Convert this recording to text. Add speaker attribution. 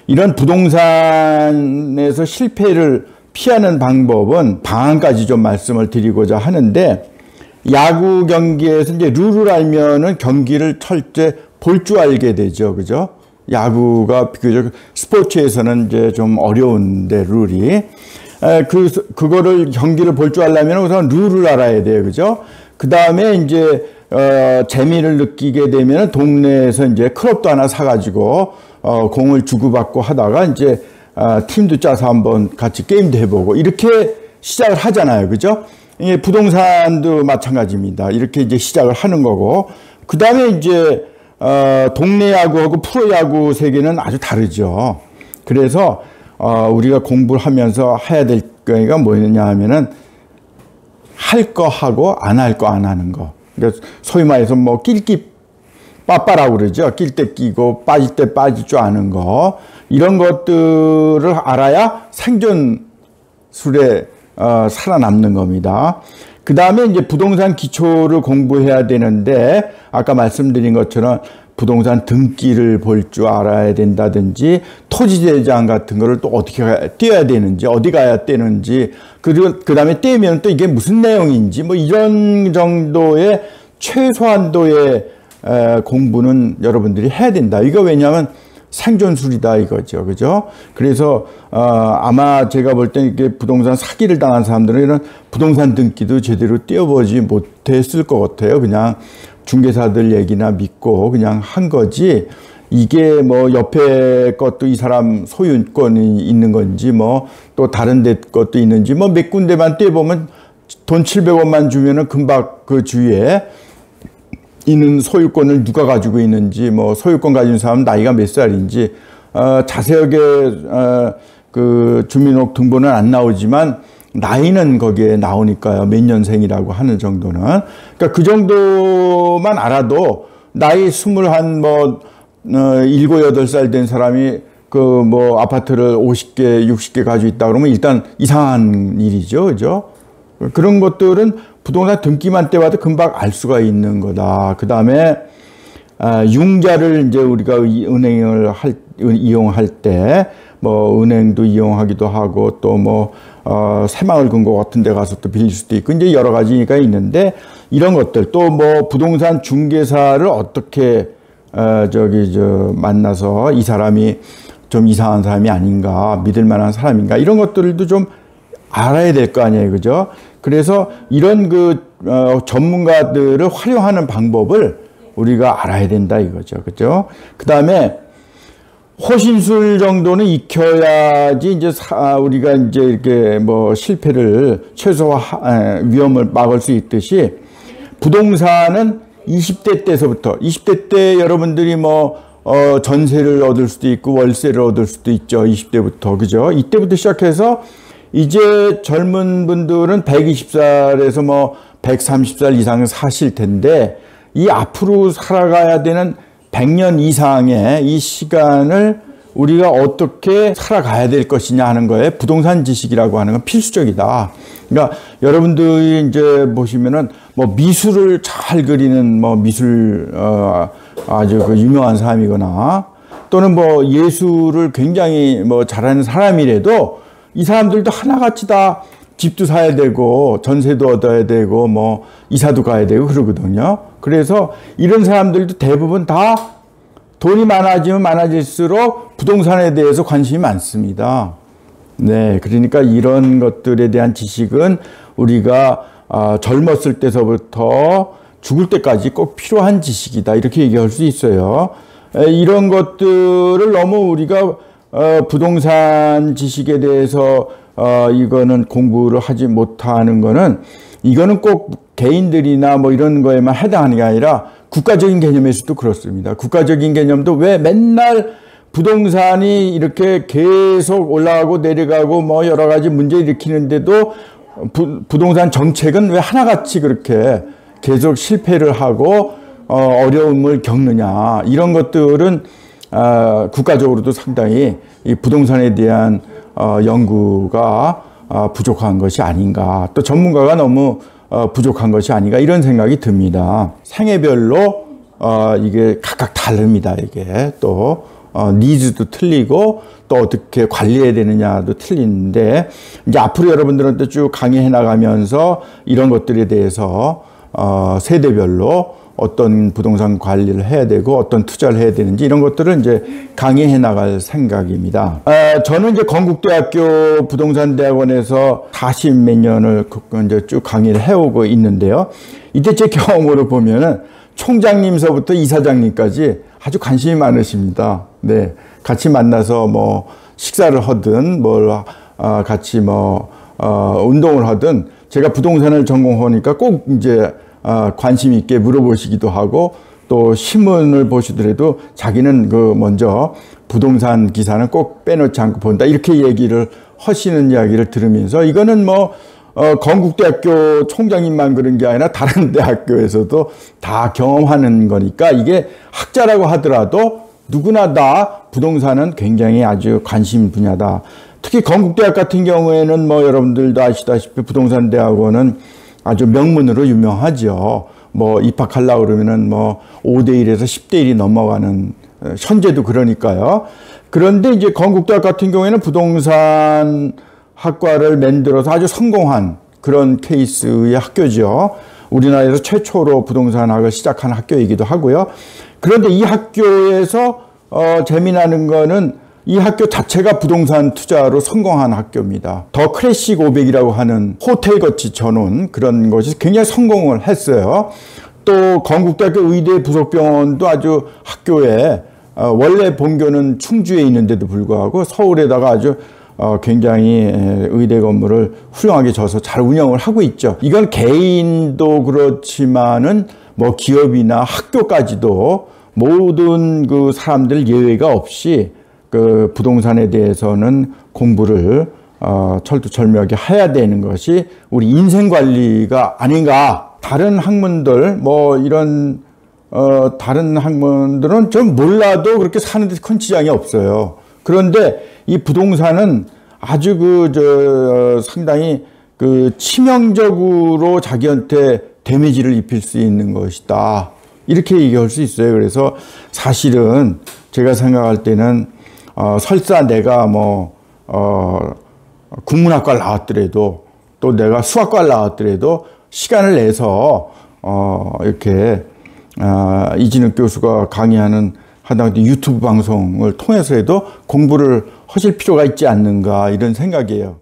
Speaker 1: 이런 부동산에서 실패를 피하는 방법은 한 가지 좀 말씀을 드리고자 하는데, 야구 경기에서 이제 룰을 알면은 경기를 철저히 볼 줄 알게 되죠. 그죠? 야구가 비교적 스포츠에서는 이제 좀 어려운데, 룰이. 그거를 경기를 볼 줄 알려면 우선 룰을 알아야 돼요. 그죠? 그 다음에 이제, 재미를 느끼게 되면 동네에서 이제 클럽도 하나 사가지고, 공을 주고받고 하다가 이제, 팀도 짜서 한번 같이 게임도 해보고, 이렇게 시작을 하잖아요. 그죠? 예, 부동산도 마찬가지입니다. 이렇게 이제 시작을 하는 거고, 그 다음에 이제, 동네 야구하고 프로야구 세계는 아주 다르죠. 그래서, 우리가 공부를 하면서 해야 될 거가 뭐냐 하면은, 할 거 하고, 안 할 거 안 하는 거. 그러니까 소위 말해서 뭐, 낄끼 빠빠라고 그러죠. 낄 때 끼고, 빠질 때 빠질 줄 아는 거. 이런 것들을 알아야 생존술에, 살아남는 겁니다. 그 다음에 이제 부동산 기초를 공부해야 되는데, 아까 말씀드린 것처럼 부동산 등기를 볼 줄 알아야 된다든지, 토지대장 같은 거를 또 어떻게 떼어야 되는지, 어디 가야 떼는지, 그리고 그 다음에 떼면 또 이게 무슨 내용인지, 뭐 이런 정도의 최소한도의 공부는 여러분들이 해야 된다. 이거 왜냐하면 생존술이다 이거죠. 그죠? 그래서, 아마 제가 볼 때 이게 부동산 사기를 당한 사람들은 이런 부동산 등기도 제대로 떼어보지 못했을 것 같아요. 그냥 중개사들 얘기나 믿고 그냥 한 거지, 이게 뭐 옆에 것도 이 사람 소유권이 있는 건지, 뭐 또 다른 데 것도 있는지, 뭐 몇 군데만 떼보면 돈 700원만 주면은 금방 그 주위에 있는 소유권을 누가 가지고 있는지, 뭐 소유권 가진 사람 나이가 몇 살인지, 자세하게, 그 주민등록 등본은 안 나오지만 나이는 거기에 나오니까요. 몇 년생이라고 하는 정도는. 그러니까 그 정도만 알아도 나이 21, 뭐, 7, 8살 된 사람이 그 뭐 아파트를 50개, 60개 가지고 있다 그러면 일단 이상한 일이죠. 그죠? 그런 것들은 부동산 등기만 떼봐도 금방 알 수가 있는 거다. 그 다음에, 융자를 이제 우리가 은행을 이용할 때, 뭐, 은행도 이용하기도 하고, 또 뭐, 새마을금고 같은 데 가서 또 빌릴 수도 있고, 이제 여러 가지가 있는데, 이런 것들, 또 뭐, 부동산 중개사를 어떻게, 만나서 이 사람이 좀 이상한 사람이 아닌가, 믿을 만한 사람인가, 이런 것들도 좀 알아야 될 거 아니에요. 그죠? 그래서 이런 전문가들을 활용하는 방법을 우리가 알아야 된다 이거죠. 그죠? 그 다음에 호신술 정도는 익혀야지 이제 우리가 이제 이렇게 뭐 실패를 위험을 막을 수 있듯이, 부동산은 20대 때서부터, 20대 때 여러분들이 뭐 전세를 얻을 수도 있고 월세를 얻을 수도 있죠. 20대부터. 그죠? 이때부터 시작해서 이제 젊은 분들은 120살에서 뭐 130살 이상 사실 텐데, 이 앞으로 살아가야 되는 100년 이상의 이 시간을 우리가 어떻게 살아가야 될 것이냐 하는 거에 부동산 지식이라고 하는 건 필수적이다. 그러니까 여러분들이 이제 보시면은 뭐 미술을 잘 그리는 뭐 미술 아주 그 유명한 사람이거나, 또는 뭐 예술을 굉장히 뭐 잘하는 사람이라도 이 사람들도 하나같이 다 집도 사야 되고 전세도 얻어야 되고 뭐 이사도 가야 되고 그러거든요. 그래서 이런 사람들도 대부분 다 돈이 많아지면 많아질수록 부동산에 대해서 관심이 많습니다. 네, 그러니까 이런 것들에 대한 지식은 우리가 젊었을 때서부터 죽을 때까지 꼭 필요한 지식이다, 이렇게 얘기할 수 있어요. 이런 것들을 너무 우리가 부동산 지식에 대해서 이거는 공부를 하지 못하는 거는, 이거는 꼭 개인들이나 뭐 이런 거에만 해당하는 게 아니라 국가적인 개념에서도 그렇습니다. 국가적인 개념도 왜 맨날 부동산이 이렇게 계속 올라가고 내려가고 뭐 여러 가지 문제 일으키는데도 부동산 정책은 왜 하나같이 그렇게 계속 실패를 하고 어려움을 겪느냐, 이런 것들은 국가적으로도 상당히 이 부동산에 대한 연구가 부족한 것이 아닌가, 또 전문가가 너무 부족한 것이 아닌가, 이런 생각이 듭니다. 생애별로 이게 각각 다릅니다. 이게 또 니즈도 틀리고 또 어떻게 관리해야 되느냐도 틀리는데 이제 앞으로 여러분들한테 쭉 강의해 나가면서 이런 것들에 대해서 세대별로 어떤 부동산 관리를 해야 되고 어떤 투자를 해야 되는지 이런 것들을 이제 강의해 나갈 생각입니다. 저는 이제 건국대학교 부동산대학원에서 40몇 년을 이제 쭉 강의를 해오고 있는데요. 이때 제 경험으로 보면은 총장님서부터 이사장님까지 아주 관심이 많으십니다. 네, 같이 만나서 뭐 식사를 하든 같이 운동을 하든 제가 부동산을 전공하니까 꼭 이제 관심 있게 물어보시기도 하고 또 신문을 보시더라도 자기는 먼저 부동산 기사는 꼭 빼놓지 않고 본다 이렇게 얘기를 하시는 이야기를 들으면서 이거는 건국대학교 총장님만 그런 게 아니라 다른 대학교에서도 다 경험하는 거니까 이게 학자라고 하더라도 누구나 다 부동산은 굉장히 아주 관심 분야다. 특히 건국대학 같은 경우에는 여러분들도 아시다시피 부동산 대학원은 아주 명문으로 유명하죠. 입학하려고 그러면은 5대1에서 10대1이 넘어가는, 현재도 그러니까요. 그런데 이제 건국대학 같은 경우에는 부동산 학과를 만들어서 아주 성공한 그런 케이스의 학교죠. 우리나라에서 최초로 부동산학을 시작한 학교이기도 하고요. 그런데 이 학교에서 재미나는 거는 이 학교 자체가 부동산 투자로 성공한 학교입니다. 더 클래식 500이라고 하는 호텔 거치 전원 그런 것이 굉장히 성공을 했어요. 또 건국대학교 의대 부속병원도 아주 학교에 원래 본교는 충주에 있는데도 불구하고 서울에다가 아주 굉장히 의대 건물을 훌륭하게 져서 잘 운영을 하고 있죠. 이건 개인도 그렇지만은 기업이나 학교까지도 모든 그 사람들 예외가 없이 그 부동산에 대해서는 공부를 철두철미하게 해야 되는 것이 우리 인생 관리가 아닌가. 다른 학문들 이런 다른 학문들은 좀 몰라도 그렇게 사는 데 큰 지장이 없어요. 그런데 이 부동산은 아주 상당히 치명적으로 자기한테 데미지를 입힐 수 있는 것이다. 이렇게 얘기할 수 있어요. 그래서 사실은 제가 생각할 때는 설사 내가 국문학과를 나왔더라도 또 내가 수학과를 나왔더라도 시간을 내서 이렇게 이진욱 교수가 강의하는 하다못해 유튜브 방송을 통해서라도 공부를 하실 필요가 있지 않는가 이런 생각이에요.